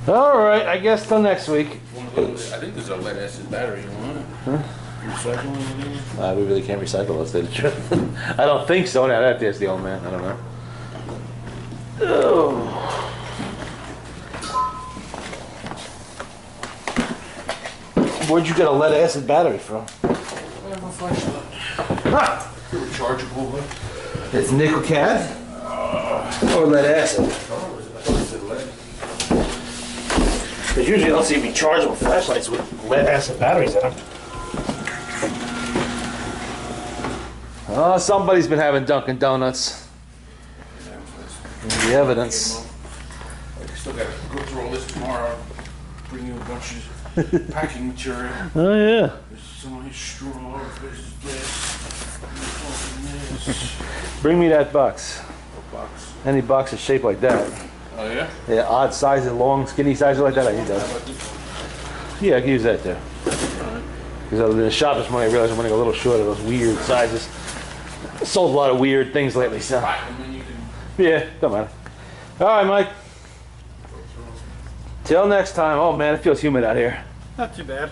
All right, I guess till next week. I think there's a lead acid battery on it. Huh? Recycling? We really can't recycle, let's say the truth. I don't think so. Now that there's the old man. I don't know. Oh. Where'd you get a lead acid battery from? I have a flashlight. Ah. Rechargeable. It's nickel cad? Or lead acid? Because usually I don't see rechargeable flashlights with lead acid batteries in them. Oh, somebody's been having Dunkin' Donuts. The evidence. I still got to go through all this tomorrow. Bring you a bunch of packing material. Oh, yeah. There's so many strewn all over the place. Bring me that box. What box? Any box is shaped like that. Oh, yeah? Yeah, odd sizes, long, skinny sizes like that, I need those. Yeah, I can use that there. Because I was in the shop this morning, I realized I'm running a little short of those weird sizes. I sold a lot of weird things lately, so. Yeah, don't matter. All right, Mike. Till next time. Oh, man, it feels humid out here. Not too bad.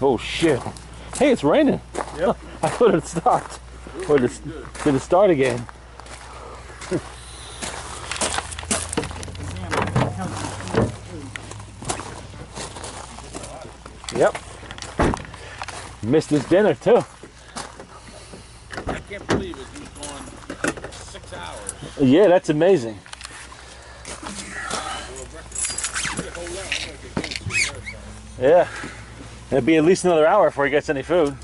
Oh, shit. Hey, it's raining. Yep. I thought it stopped. Or did it start again? Yep. Missed his dinner, too. I can't believe it. He was gone 6 hours. Yeah, that's amazing. Yeah. It'll be at least another hour before he gets any food.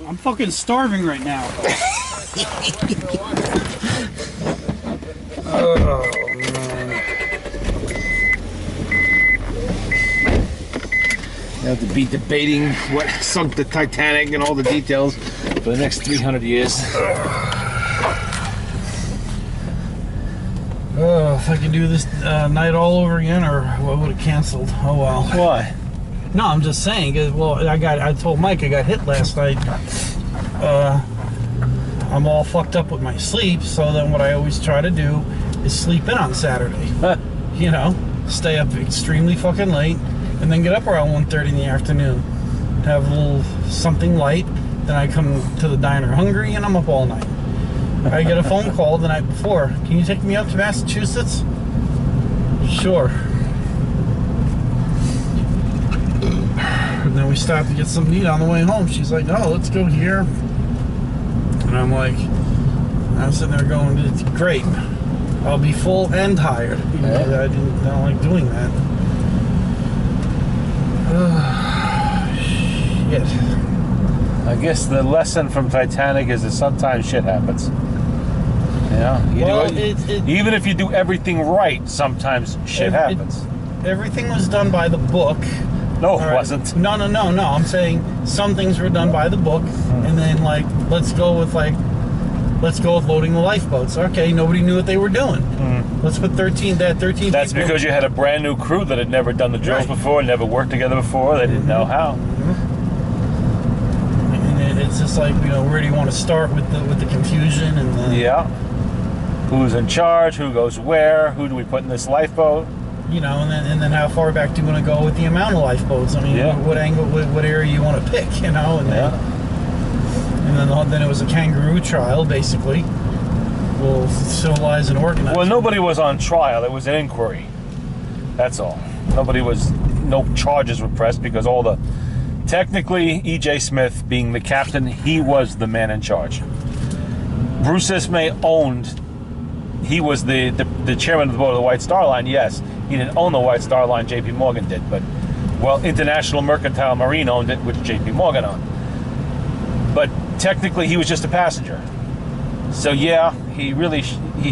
I'm fucking starving right now. Oh, man. You have to be debating what sunk the Titanic and all the details for the next 300 years. Oh, if I could do this night all over again, or I would have canceled. Oh well. Why? No, I'm just saying. Well, I told Mike I got hit last night. I'm all fucked up with my sleep, so then what I always try to do is sleep in on Saturday. You know, stay up extremely fucking late, and then get up around 1:30 in the afternoon. Have a little something light, then I come to the diner hungry, and I'm up all night. I get a phone call the night before. Can you take me up to Massachusetts? Sure. And then we stopped to get something to eat on the way home. She's like, "Oh, let's go here." And I'm like, I'm sitting there going, "It's great. I'll be full and tired." You know, I don't like doing that. Shit. I guess the lesson from Titanic is that sometimes shit happens. You know, even if you do everything right, sometimes shit happens. Everything was done by the book. No, it wasn't. No. I'm saying some things were done by the book, and then let's go with loading the lifeboats. Okay, nobody knew what they were doing. Let's put 13 That's people. because you had a brand new crew that had never done the drills before, never worked together before. They didn't know how. And it's just like, you know, where do you want to start with the confusion and the, yeah. Who's in charge? Who goes where? Who do we put in this lifeboat? You know, and then how far back do you want to go with the amount of lifeboats? I mean, what angle, what area you want to pick? You know, and then it was a kangaroo trial, basically. We'll civilize and organize. Well, nobody was on trial. It was an inquiry. That's all. No charges were pressed because technically, E.J. Smith, being the captain, he was the man in charge. Bruce Ismay he was the chairman of the board of the White Star Line, yes. He didn't own the White Star Line, J.P. Morgan did, but, International Mercantile Marine owned it, which J.P. Morgan owned. But technically, he was just a passenger. So yeah, he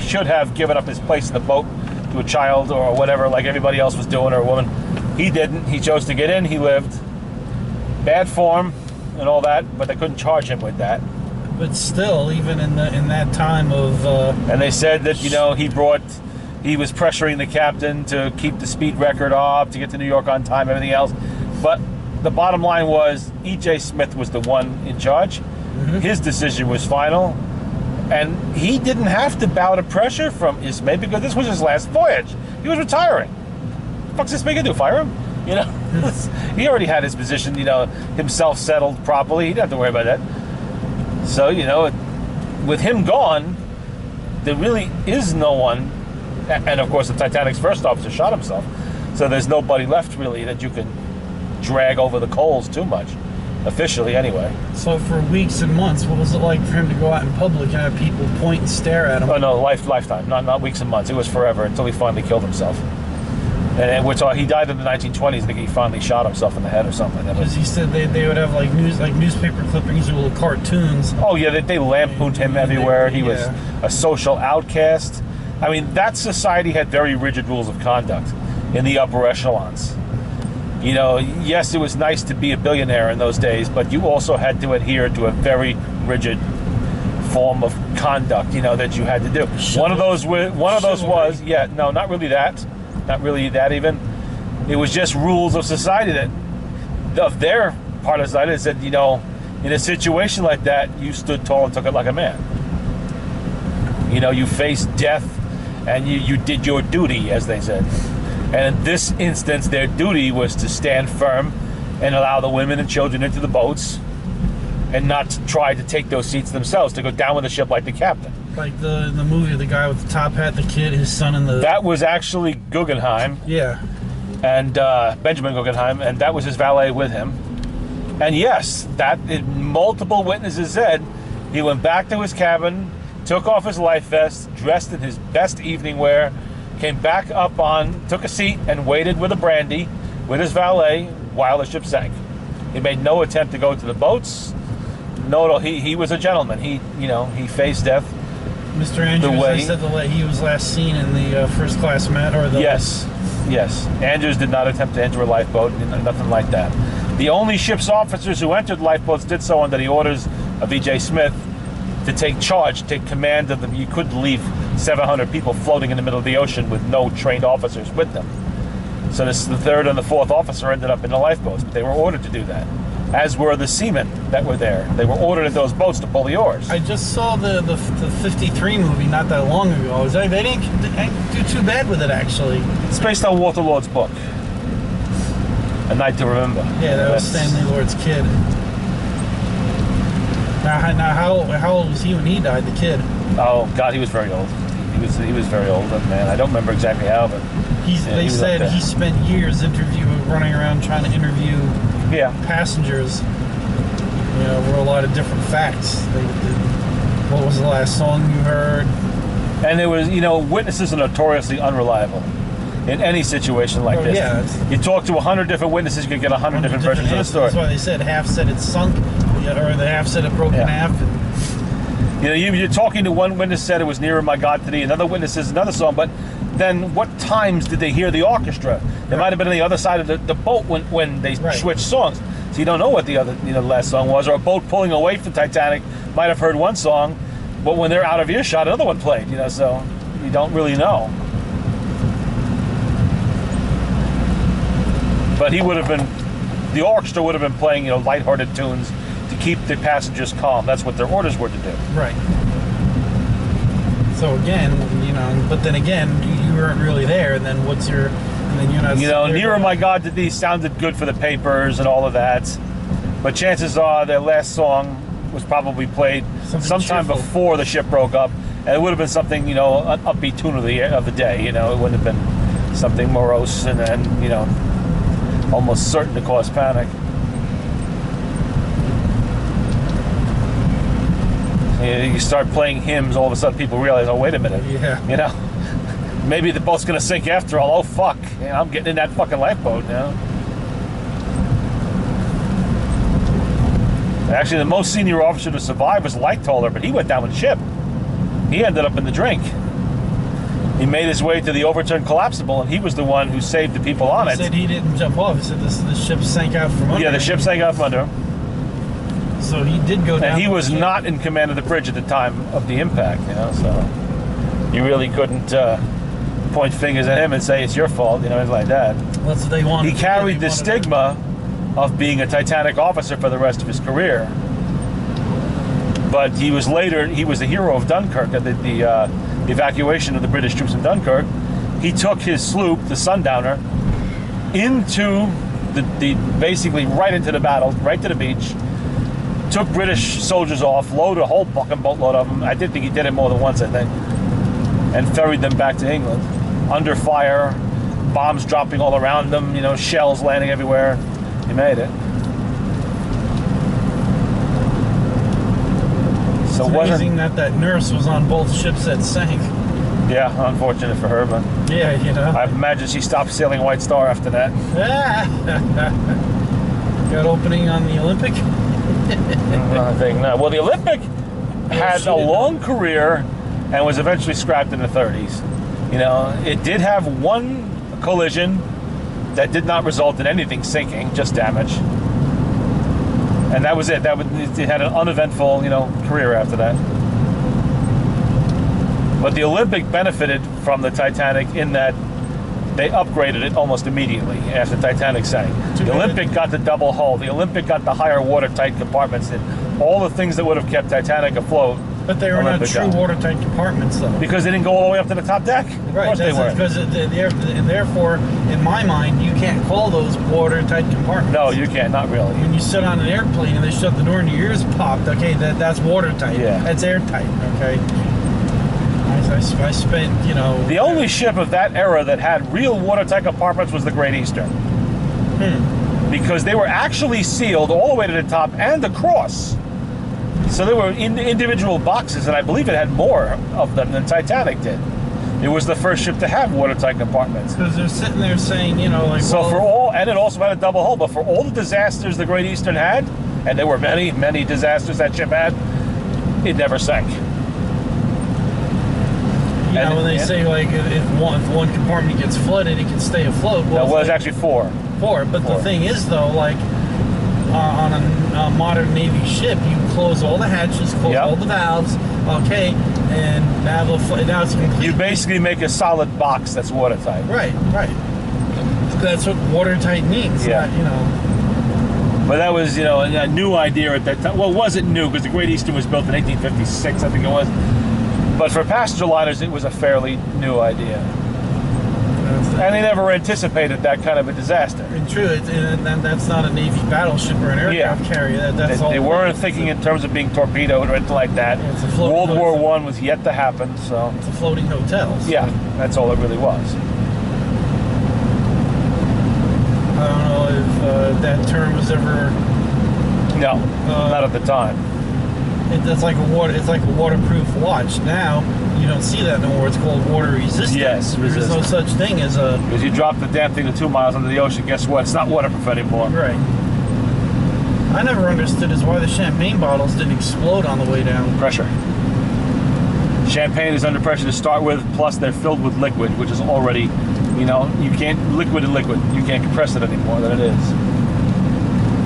should have given up his place in the boat to a child or whatever, like everybody else was doing, or a woman. He didn't. He chose to get in. He lived. Bad form and all that, but they couldn't charge him with that. But still, even in that time of... And they said that, he was pressuring the captain to keep the speed record up, to get to New York on time, everything else. But the bottom line was, E.J. Smith was the one in charge. His decision was final. And he didn't have to bow to pressure from Ismay because this was his last voyage. He was retiring. fuck's this man gonna do? Fire him? You know, he already had his position, you know, himself settled properly. He didn't have to worry about that. So, you know, with him gone, there really is no one. And of course, the Titanic's first officer shot himself. So there's nobody left really that you can drag over the coals too much, officially anyway. So for weeks and months, what was it like for him to go out in public and have people point and stare at him? Oh no, lifetime, not weeks and months. It was forever until he finally killed himself. And he died in the 1920s. I think he finally shot himself in the head or something. Because he said they would have like newspaper clippings or little cartoons. Oh yeah, they lampooned him everywhere. He was a social outcast. I mean, that society had very rigid rules of conduct in the upper echelons. You know, yes, it was nice to be a billionaire in those days, but you also had to adhere to a very rigid form of conduct, you know, that you had to do. One of those was, yeah, no, not really that even. It was just rules of society of their part of society that said, you know, in a situation like that, you stood tall and took it like a man. You know, you faced death and you did your duty, as they said. And in this instance, their duty was to stand firm and allow the women and children into the boats and not to try to take those seats themselves, to go down with the ship like the captain. Like the movie, the guy with the top hat, the kid, his son, and the... That was actually Guggenheim. Yeah. And Benjamin Guggenheim, and that was his valet with him. And yes, multiple witnesses said he went back to his cabin, took off his life vest, dressed in his best evening wear, came back up took a seat and waited with a brandy with his valet while the ship sank. He made no attempt to go to the boats. No, he was a gentleman. He faced death. Mr. Andrews said he was last seen in the first class mat, or the... Yes. Andrews did not attempt to enter a lifeboat, nothing like that. The only ship's officers who entered lifeboats did so under the orders of E.J. Smith to take command of them. You couldn't leave 700 people floating in the middle of the ocean with no trained officers with them. So the third and the fourth officer ended up in the lifeboats, but they were ordered to do that, as were the seamen that were there. They were ordered in those boats to pull the oars. I just saw the 53 movie not that long ago. They didn't do too bad with it, actually. It's based on Walter Lord's book, A Night to Remember. Yeah, that was Stanley Lord's kid. Now, how old was he when he died, the kid? Oh God, he was very old. He was very old, man. I don't remember exactly how, but they said he spent years running around trying to interview passengers. You know, were a lot of different facts. What was the last song you heard? And there was, witnesses are notoriously unreliable in any situation like this. Yeah, you talk to 100 different witnesses, you can get 100 different versions of the story. That's why they said half said it sunk, or the half said it broke in half. You're talking to one witness said it was Nearer My God to Thee, another witness says another song, but then what times did they hear the orchestra? They might have been on the other side of the boat when they switched songs. So you don't know what the other last song was, or a boat pulling away from Titanic might have heard one song, but when they're out of earshot, another one played, so you don't really know. But the orchestra would have been playing, lighthearted tunes to keep the passengers calm. That's what their orders were to do. Right. So again, but then again, you weren't really there, and then you're not... Nearer My God to Thee sounded good for the papers and all of that, but chances are their last song was probably played sometime before the ship broke up, and it would have been something, an upbeat tune of the day, it wouldn't have been something morose and almost certain to cause panic. You start playing hymns, all of a sudden people realize, oh, wait a minute. Yeah. Maybe the boat's going to sink after all. Oh, fuck. I'm getting in that fucking lifeboat now. Actually, the most senior officer to survive was Lightoller, but he went down with the ship. He ended up in the drink. He made his way to the overturned collapsible, and he was the one who saved the people on it. He said he didn't jump off. He said the ship sank out from under him. Yeah, the ship sank out from under him. So he did go down. And he was not in command of the bridge at the time of the impact, so you really couldn't point fingers at him and say it's your fault, anything like that. That's what they wanted. He carried the stigma of being a Titanic officer for the rest of his career. But he was the hero of Dunkirk at the evacuation of the British troops in Dunkirk. He took his sloop, the Sundowner, into the basically right into the battle, right to the beach. Took British soldiers off, loaded a whole fucking boatload of them. I did think he did it more than once, I think, and ferried them back to England under fire, bombs dropping all around them, you know, shells landing everywhere. He made it. So It's amazing that nurse was on both ships that sank. Yeah, unfortunate for her, but Yeah, you know. I imagine she stopped sailing White Star after that. Got opening on the Olympic? I think no. Well, the Olympic had a long career and was eventually scrapped in the 30s. You know, it did have one collision that did not result in anything sinking, just damage. And that was it. It had an uneventful, you know, career after that. But the Olympic benefited from the Titanic in that they upgraded it almost immediately after Titanic sank. The Olympic got the double hull. The Olympic got the higher watertight compartments. And all the things that would have kept Titanic afloat. But they were not true watertight compartments, though. Because they didn't go all the way up to the top deck. Right, Of course they were. because therefore, in my mind, you can't call those watertight compartments. No, you can't. Not really. When you sit on an airplane and they shut the door and your ears popped, okay, that's watertight. Yeah. That's airtight, okay? I spent, you know... The only ship of that era that had real watertight compartments was the Great Eastern. Because they were actually sealed all the way to the top and across. So they were in individual boxes, and I believe it had more of them than Titanic did. It was the first ship to have watertight compartments. Because they're sitting there saying, you know, like... So and it also had a double hull, but for all the disasters the Great Eastern had, and there were many, many disasters that ship had, it never sank. You know, when they say, like, if one compartment gets flooded, it can stay afloat. Well, it was actually four. But the thing is, though, like, on a modern Navy ship, you close all the hatches, close all the valves, okay, and now it's complete. You basically make a solid box that's watertight. Right. That's what watertight means. Yeah. Not, you know. But that was, you know, a new idea at that time. Well, it wasn't new because the Great Eastern was built in 1856, I think it was. But for passenger liners, it was a fairly new idea. And they never anticipated that kind of a disaster. And true, and that's not a Navy battleship or an aircraft carrier. They weren't thinking in terms of being torpedoed or anything like that. Yeah, World War I was yet to happen, so... It's a floating hotel. So. Yeah, that's all it really was. I don't know if that term was ever... No, not at the time. It's like a waterproof watch. Now you don't see that no more. It's called water resistant. Yes, There's no such thing as a... Because you drop the damn thing to 2 miles under the ocean, guess what? It's not waterproof anymore. Right. I never understood is why the champagne bottles didn't explode on the way down. Pressure. Champagne is under pressure to start with, plus they're filled with liquid, which is already, you know, you can't, liquid. You can't compress it any more than it is.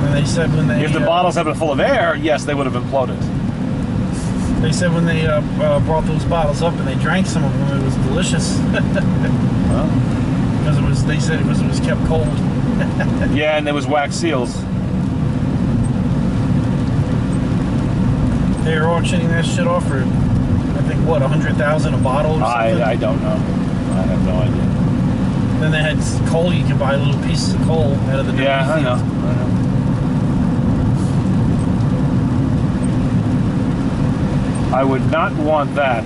And they said when they... If the bottles had been full of air, yes, they would have imploded. They said when they brought those bottles up and they drank some of them, it was delicious. Because they said it was kept cold. Yeah, and there was wax seals. They were auctioning that shit off for, I think, what, 100,000 a bottle or something? I don't know. I have no idea. Then they had coal. You could buy little pieces of coal out of the... Yeah, I know. I would not want that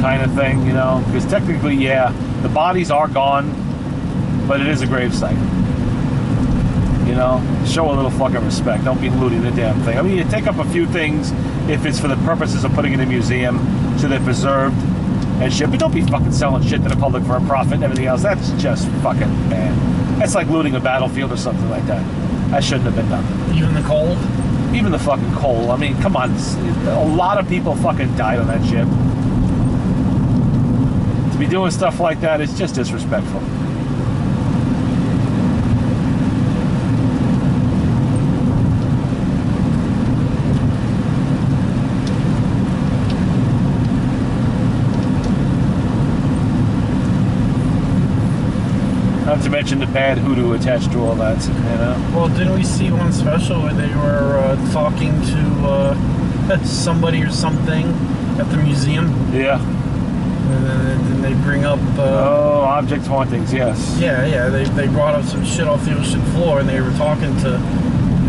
kind of thing, you know, because technically, yeah, the bodies are gone, but it is a gravesite. You know, show a little fucking respect. Don't be looting the damn thing. I mean, you take up a few things if it's for the purposes of putting it in a museum so they're preserved and shit, but don't be fucking selling shit to the public for a profit and everything else. That's just fucking bad. That's like looting a battlefield or something like that. That shouldn't have been done. Even the coal? Even the fucking coal. I mean, come on. A lot of people fucking died on that ship. To be doing stuff like that is just disrespectful. Not to mention the bad hoodoo attached to all that, you know. Well, didn't we see one special where they were talking to somebody or something at the museum? Yeah. And then they bring up. Object hauntings. Yes. Yeah. They brought up some shit off the ocean floor, and they were talking to.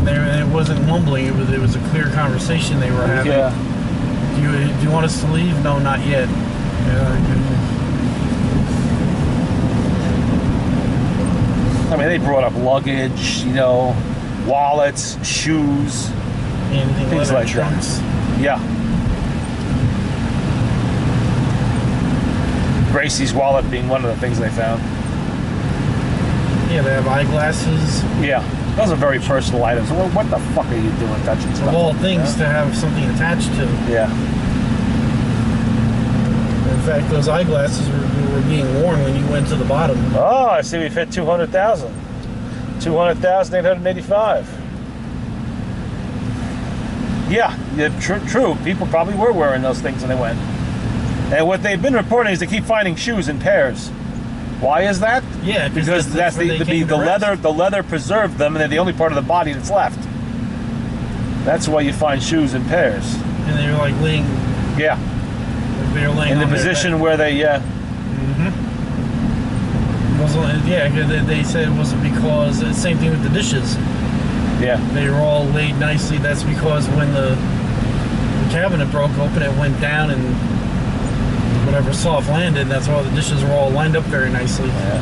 And it wasn't mumbling. It was a clear conversation they were having. Yeah. Do you want us to leave? No, not yet. I mean, they brought up luggage, wallets, shoes, Anything things like trunks. that. Yeah. Gracie's wallet being one of the things they found. Yeah, they have eyeglasses. Yeah. Those are very personal items. Well, what the fuck are you doing touching stuff? Of all like things that? to have something attached to. Yeah. In fact, those eyeglasses were being worn when you went to the bottom. Oh, I see we've hit 200,000. 200,885. Yeah, true. People probably were wearing those things when they went. And what they've been reporting is they keep finding shoes in pairs. Why is that? Yeah, because that's where they came to rest. leather. The leather preserved them, and they're the only part of the body that's left. That's why you find shoes in pairs. And they were like laying. Yeah. They were laying In the on their position back. where they. They said it wasn't because same thing with the dishes. Yeah. They were all laid nicely. That's because when the cabinet broke open, it went down and whatever soft landed. That's why the dishes were all lined up very nicely. Yeah.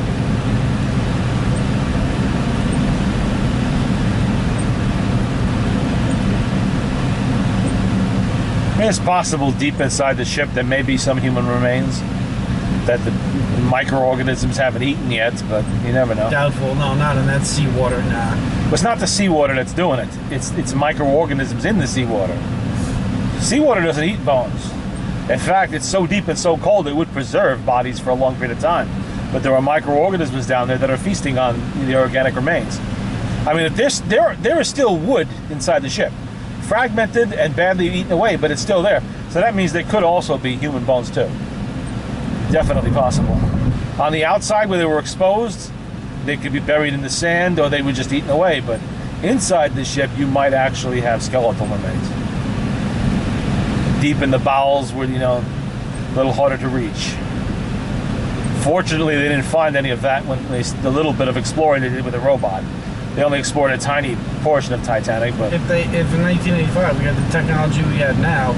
I mean, it's possible deep inside the ship there may be some human remains that the microorganisms haven't eaten yet, but you never know. Doubtful. No, not in that seawater. Nah. But it's not the seawater that's doing it. It's microorganisms in the seawater. Seawater doesn't eat bones. In fact, it's so deep and so cold it would preserve bodies for a long period of time. But there are microorganisms down there that are feasting on the organic remains. I mean, there is still wood inside the ship. Fragmented and badly eaten away, but it's still there. So that means there could also be human bones too. Definitely possible. On the outside where they were exposed, they could be buried in the sand or they were just eaten away. But inside the ship, you might actually have skeletal remains. Deep in the bowels were, a little harder to reach. Fortunately, they didn't find any of that when the little bit of exploring they did with the robot. They only explored a tiny portion of Titanic, but... If in 1985 we had the technology we had now,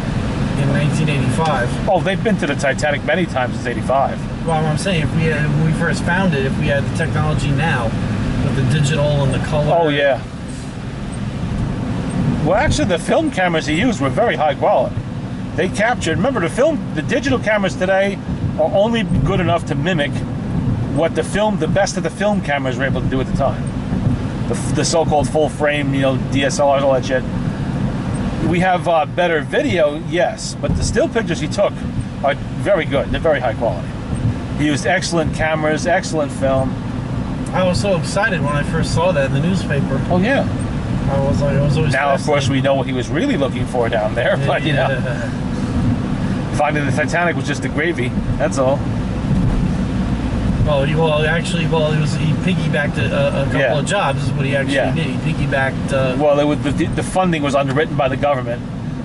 in 1985... Oh, they've been to the Titanic many times since 85. Well, I'm saying, when we first found it, if we had the technology now, with the digital and the color... Oh, yeah. Well, actually, the film cameras he used were very high quality. They captured... Remember, the digital cameras today are only good enough to mimic what the best of the film cameras were able to do at the time. The so-called full frame, DSLRs, all that shit. We have better video, yes, but the still pictures he took are very good. They're very high quality. He used excellent cameras, excellent film. I was so excited when I first saw that in the newspaper. Oh yeah. I was always. Now, of course, we know what he was really looking for down there, but finding the Titanic was just the gravy. That's all. He piggybacked a couple of jobs. Is what he actually did. He piggybacked. The funding was underwritten by the government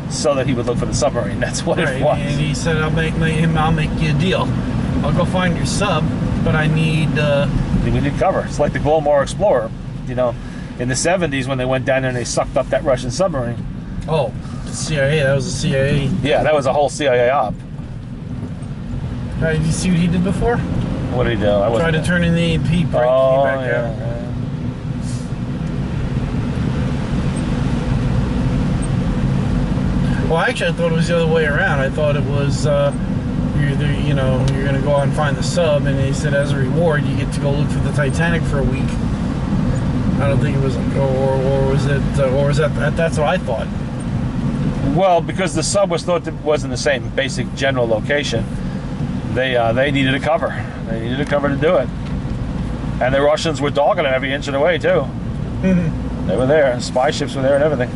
so that he would look for the submarine. That's what it was. And he said, "I'll make you a deal. I'll go find your sub, but I need." We need cover. It's like the Glomar Explorer. In the 70s when they went down there and they sucked up that Russian submarine. Oh, the CIA. That was the CIA. Yeah, that was a whole CIA op. Did you see what he did before? What did he do? I tried to turn in the A&P break back out. Well, actually, I thought it was the other way around. I thought it was you're going to go out and find the sub, and he said as a reward you get to go look for the Titanic for a week. I don't think it was, or was that? That's what I thought. Well, because the sub was thought was in the same basic general location, they needed a cover. They needed a cover to do it, and the Russians were dogging it every inch of the way too. They were there. Spy ships were there and everything.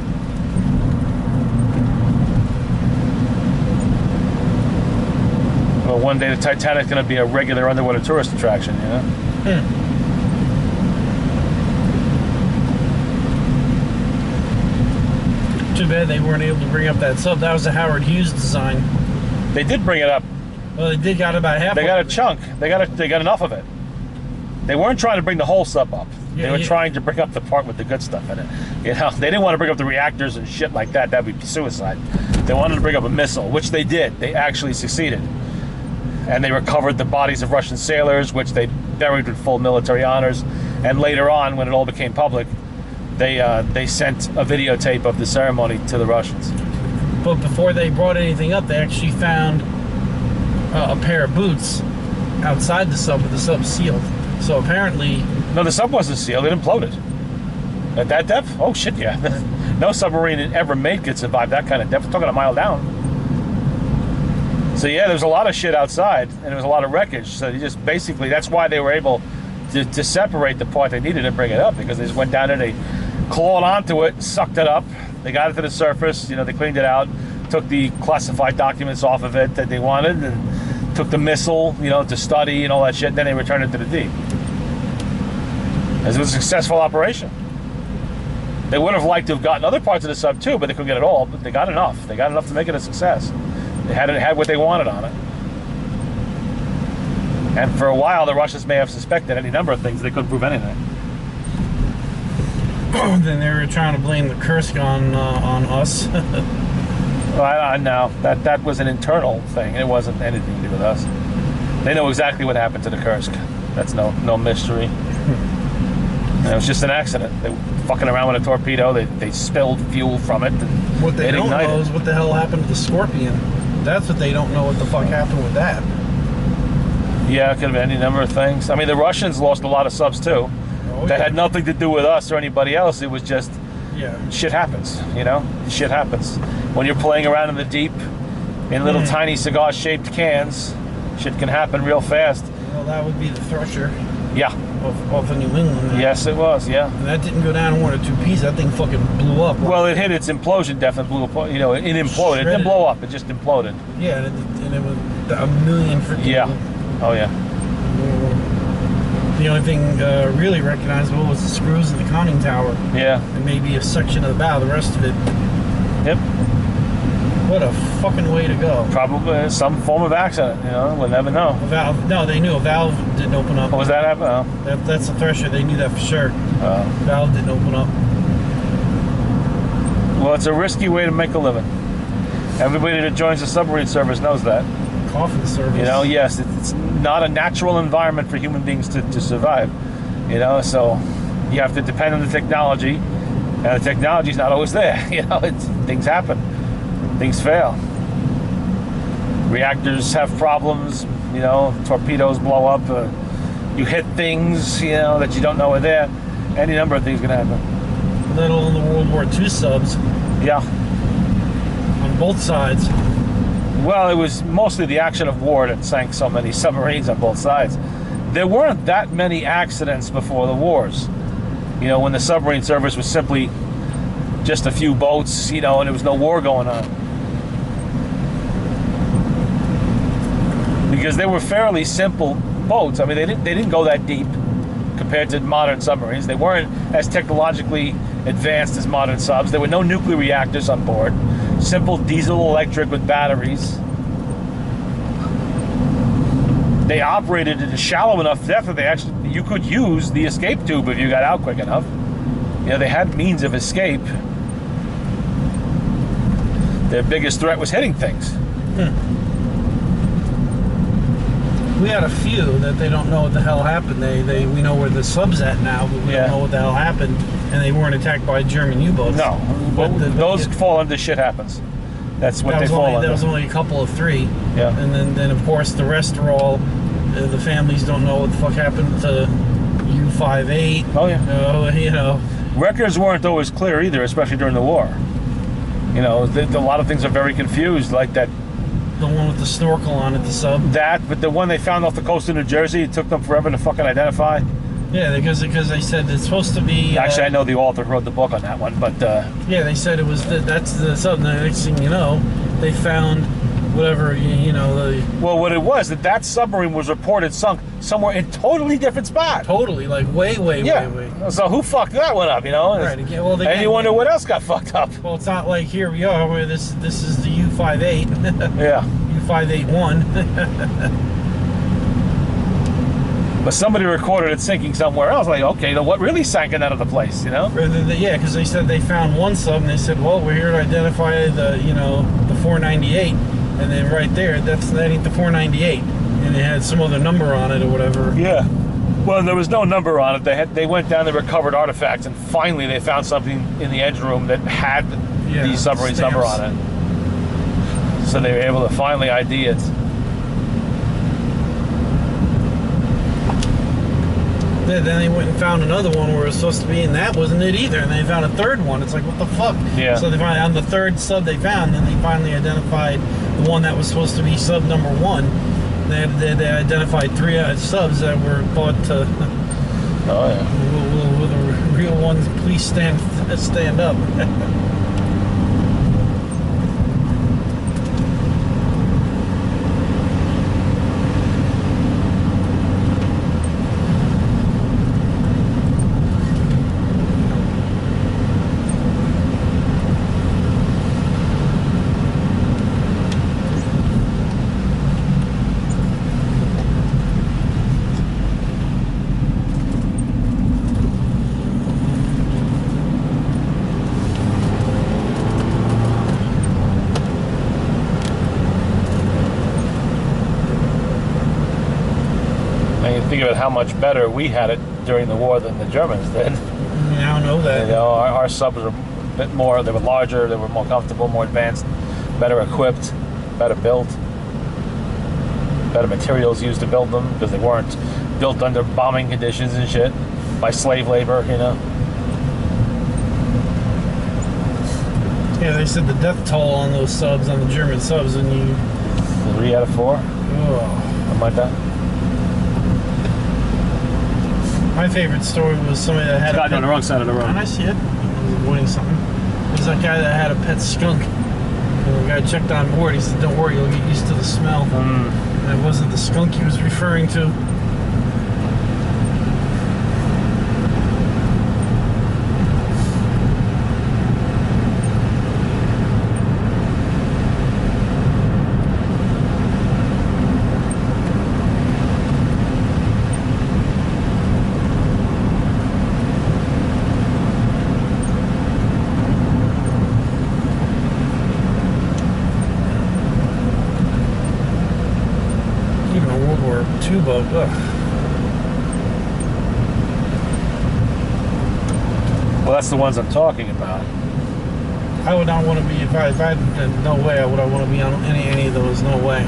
Well, one day the Titanic's going to be a regular underwater tourist attraction, Too bad they weren't able to bring up that sub. That was a Howard Hughes design. They did bring it up Well, they did got about half. They got a chunk. They got enough of it. They weren't trying to bring the whole sub up. They were trying to bring up the part with the good stuff in it. You know, they didn't want to bring up the reactors and shit like that. That'd be suicide. They wanted to bring up a missile, which they did. They actually succeeded. And they recovered the bodies of Russian sailors, which they buried with full military honors. And later on, when it all became public, they sent a videotape of the ceremony to the Russians. But before they brought anything up, they actually found a pair of boots outside the sub with the sub sealed. So apparently... No, the sub wasn't sealed. It imploded. At that depth? Oh, shit, yeah. No submarine ever made could survive that kind of depth. We're talking a mile down. So, yeah, there was a lot of shit outside, and there was a lot of wreckage. So, you just basically, that's why they were able to separate the part they needed and bring it up, because they just went down and they clawed onto it, sucked it up. They got it to the surface. You know, they cleaned it out, took the classified documents off of it that they wanted, and took the missile, you know, to study and all that shit. And then they returned it to the deep. As it was a successful operation. They would have liked to have gotten other parts of the sub too, but they couldn't get it all. But they got enough. They got enough to make it a success. They had what they wanted on it. And for a while, the Russians may have suspected any number of things. They couldn't prove anything. Then they were trying to blame the Kursk on us. Well, no, that was an internal thing. It wasn't anything to do with us. They know exactly what happened to the Kursk. That's no mystery. And it was just an accident. They were fucking around with a torpedo. They spilled fuel from it. And what they don't know is what the hell happened to the Scorpion. That's what they don't know, what the fuck happened with that. Yeah, it could have been any number of things. I mean, the Russians lost a lot of subs too. That had nothing to do with us or anybody else. It was just, shit happens, you know? Shit happens. When you're playing around in the deep, in little tiny cigar-shaped cans, shit can happen real fast. Well, that would be the Thresher. Yeah. Off of New England. There. Yes, it was, yeah. And that didn't go down in one or two pieces. That thing fucking blew up. Well, it hit its implosion depth and blew up. You know, it imploded. It didn't blow up. It just imploded. Yeah, and it was a million freaking... Yeah. Oh, yeah. The only thing really recognizable was the screws in the conning tower. Yeah. And maybe a section of the bow. The rest of it... Yep. What a fucking way to go. Probably some form of accident, you know, we'll never know. A valve, no, they knew a valve didn't open up. What was that happen? Oh. That's the Thresher, they knew that for sure. Valve didn't open up. Well, it's a risky way to make a living. Everybody that joins the submarine service knows that. Coffin service. You know, yes, it's not a natural environment for human beings to survive. You know, so you have to depend on the technology, and the technology's not always there. You know, things happen. Things fail. Reactors have problems, you know, torpedoes blow up, you hit things, you know, that you don't know are there. Any number of things can happen. Let alone the World War II subs. Yeah. On both sides. Well, it was mostly the action of war that sank so many submarines on both sides. There weren't that many accidents before the wars. You know, when the submarine service was simply just a few boats, you know, and there was no war going on. Because they were fairly simple boats. I mean, they didn't go that deep compared to modern submarines. They weren't as technologically advanced as modern subs. There were no nuclear reactors on board. Simple diesel electric with batteries. They operated at a shallow enough depth that you could use the escape tube if you got out quick enough. You know, they had means of escape. Their biggest threat was hitting things. We had a few that they don't know what the hell happened. We know where the sub's at now, but we don't know what the hell happened, and they weren't attacked by German U-boats. No, those fall under shit happens. That's what they fall under. There was only a couple of three. Yeah. And then of course the rest are all, the families don't know what the fuck happened to U-58. Oh yeah. You know. Records weren't always clear either, especially during the war. You know, a lot of things are very confused, like that. The one with the snorkel on it, the sub. That, but the one they found off the coast of New Jersey, it took them forever to fucking identify. Yeah, because they said it's supposed to be... Actually, I know the author wrote the book on that one, but... yeah, they said it was that's the sub. The next thing you know, they found whatever, you know... Well, what it was, that submarine was reported sunk somewhere in a totally different spot. Totally, like way. So who fucked that one up, you know? Right, again, well, and you wonder what else got fucked up. Well, it's not like here we are, where this is the U-58. Yeah. 581. But somebody recorded it sinking somewhere else. Like, okay, then what really sank in out of the place, you know? Yeah, because they said they found one sub, and they said, well, we're here to identify the, the 498, and then right there, that ain't the 498, and it had some other number on it or whatever. Yeah. Well, there was no number on it. They went down, they recovered artifacts, and finally they found something in the engine room that had the submarine's number on it. So they were able to finally ID it. Then they went and found another one where it was supposed to be, and that wasn't it either. And they found a third one. It's like, what the fuck? Yeah. So they finally, on the third sub they found, then they finally identified the one that was supposed to be sub number 1. They identified 3 subs that were bought to. Oh yeah. Will the real ones please stand up? Think of it, how much better we had it during the war than the Germans did. I don't know that. Our subs were a bit more, they were larger, they were more comfortable, more advanced, better equipped, better built, better materials used to build them, because they weren't built under bombing conditions and shit by slave labor, Yeah, they said the death toll on those subs, on the German subs, and 3 out of 4? Something like that. My favorite story was somebody that had Got on the wrong side of the road. And I see it. I was avoiding something. There's that guy that had a pet skunk. And the guy checked on board. He said, don't worry, you'll get used to the smell. And it wasn't the skunk he was referring to. Boat. Ugh. Well, that's the ones I'm talking about. I would not want to be, if I had, no way I would want to be on any of those, no way.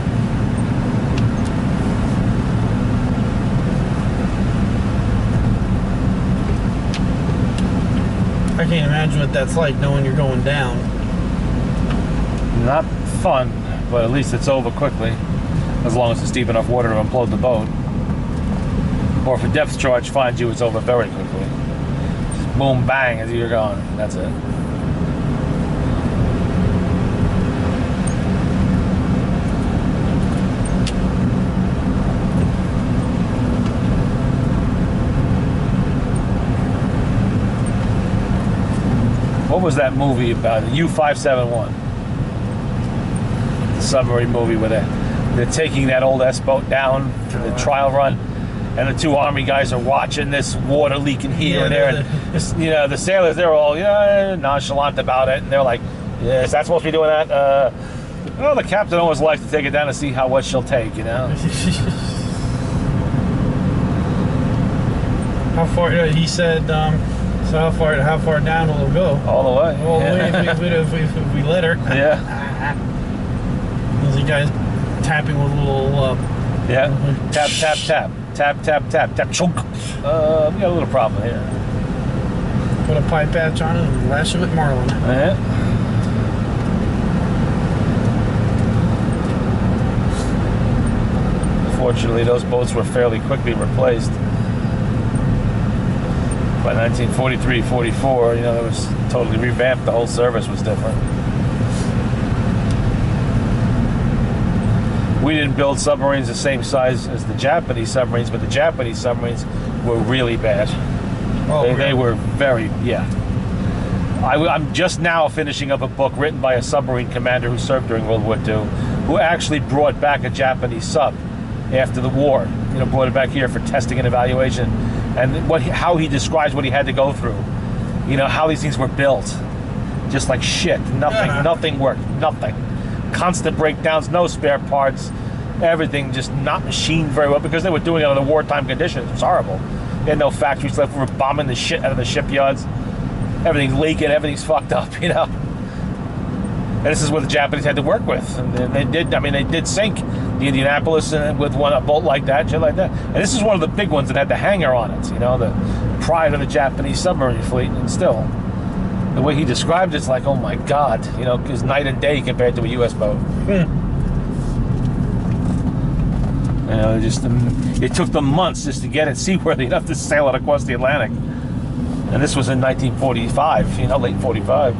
I can't imagine what that's like, knowing you're going down. Not fun, but at least it's over quickly. As long as it's deep enough water to implode the boat. Or if a depth charge finds you, it's over very quickly. Just boom, bang, as you're gone. That's it. What was that movie about? The U-571. The submarine movie where they're taking that old S-boat down to the trial run, and the 2 Army guys are watching this water leaking here and there, and the sailors, they're all nonchalant about it, and they're like, "Yeah, is that supposed to be doing that?" Well, the captain always likes to take it down to see what she'll take, How far? He said. So how far down will it go? All the way. All the way if we let her. Yeah. There's a guy tapping with a little. Yeah. Tap, tap, tap. Tap, tap, tap, tap. Chunk. We got a little problem here. Put a pipe patch on it and lash it with marlin. Yeah. Fortunately, those boats were fairly quickly replaced. By 1943, 44, it was totally revamped. The whole service was different. We didn't build submarines the same size as the Japanese submarines, but the Japanese submarines were really bad. They were very, I'm just now finishing up a book written by a submarine commander who served during World War II, who actually brought back a Japanese sub after the war. You know, brought it back here for testing and evaluation, and how he describes what he had to go through. You know, how these things were built, just like shit. Nothing worked. Nothing. Constant breakdowns, no spare parts. Everything just not machined very well because they were doing it under wartime conditions. It was horrible. They had no factories left. We were bombing the shit out of the shipyards. Everything's leaking. Everything's fucked up. You know. And this is what the Japanese had to work with. And they did. I mean, they did sink the Indianapolis with a boat like that, shit like that. And this is one of the big ones that had the hangar on it. You know, the pride of the Japanese submarine fleet. And still, the way he described it's like, oh my God, you know, because night and day compared to a U.S. boat. You know, it took them months just to get it seaworthy enough to sail it across the Atlantic. And this was in 1945, you know, late 45.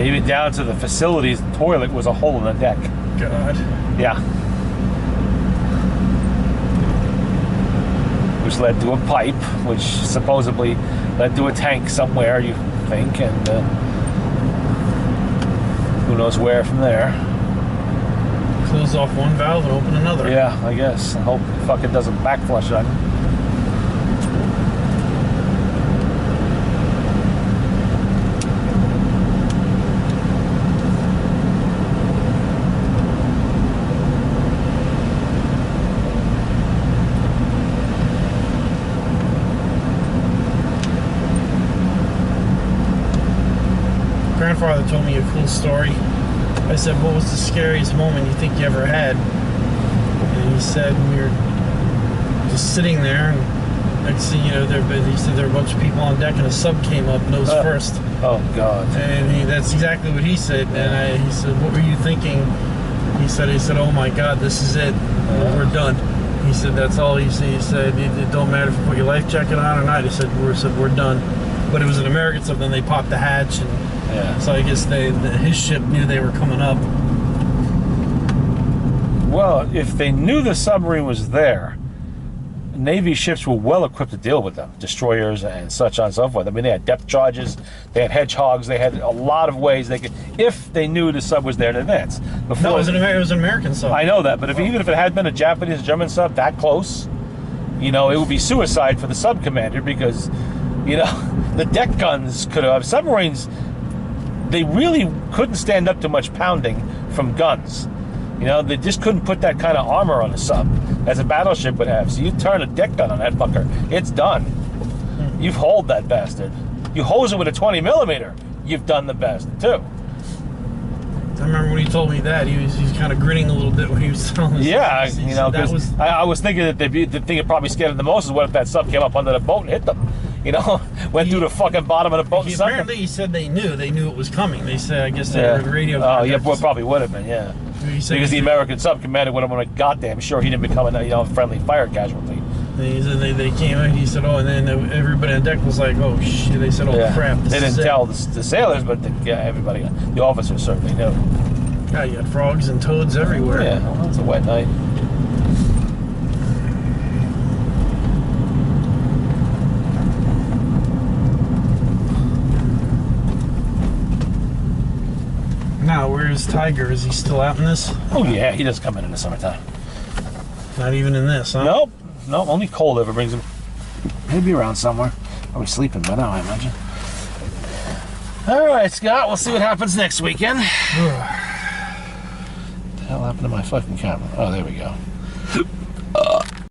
Even down to the facilities, the toilet was a hole in the deck. God. Yeah. Which led to a pipe, which supposedly led to a tank somewhere, you think, and who knows where from there. Close off one valve and open another. Yeah, I guess. I hope it fucking doesn't backflush on you. Grandfather told me a cool story. I said, what was the scariest moment you think you ever had? And he said, we were just sitting there, and next thing you know, he said there were a bunch of people on deck, and a sub came up nose first. Oh, God. And that's exactly what he said. And he said, what were you thinking? He said, oh my God, this is it. We're done. He said, that's all he said. He said, it don't matter if you put your life jacket on or not. He said, we're done. But it was an American sub, then they popped the hatch, and yeah. So I guess his ship knew they were coming up. Well, if they knew the submarine was there, Navy ships were well equipped to deal with them, destroyers and such on and so forth. I mean, they had depth charges, they had hedgehogs, they had a lot of ways they could, if they knew the sub was there in advance. Before, no, it was an American sub. I know that, but even if it had been a Japanese or German sub that close, you know, it would be suicide for the sub commander because, you know, the deck guns could have, submarines, they really couldn't stand up to much pounding from guns. You know, they just couldn't put that kind of armor on a sub as a battleship would have. So you turn a deck gun on that fucker, it's done. You've holed that bastard. You hose it with a 20 millimeter, you've done the best too. I remember when he told me that, he was kind of grinning a little bit when he was telling us. Yeah, you know, because I was thinking that the thing that probably scared them the most is what if that sub came up under the boat and hit them. You know, went through the fucking bottom of the boat and sunk them. Apparently he said they knew it was coming. They said, I guess they heard the radio. Oh, yeah, well, probably would have been, yeah. Because the American sub commander would have been goddamn sure he didn't become a friendly fire casualty. He said they came in, he said, oh, and then everybody on deck was like, oh shit. They said, oh crap. They didn't tell the sailors, but everybody, the officers certainly knew. Yeah, you had frogs and toads everywhere. Yeah, well, it's a wet night. Now, where's Tiger? Is he still out in this? Oh, yeah, he does come in the summertime. Not even in this, huh? Nope. Nope, only cold ever brings him. He'll be around somewhere. Probably sleeping by now, I imagine. All right, Scott, we'll see what happens next weekend. What the hell happened to my fucking camera? Oh, there we go.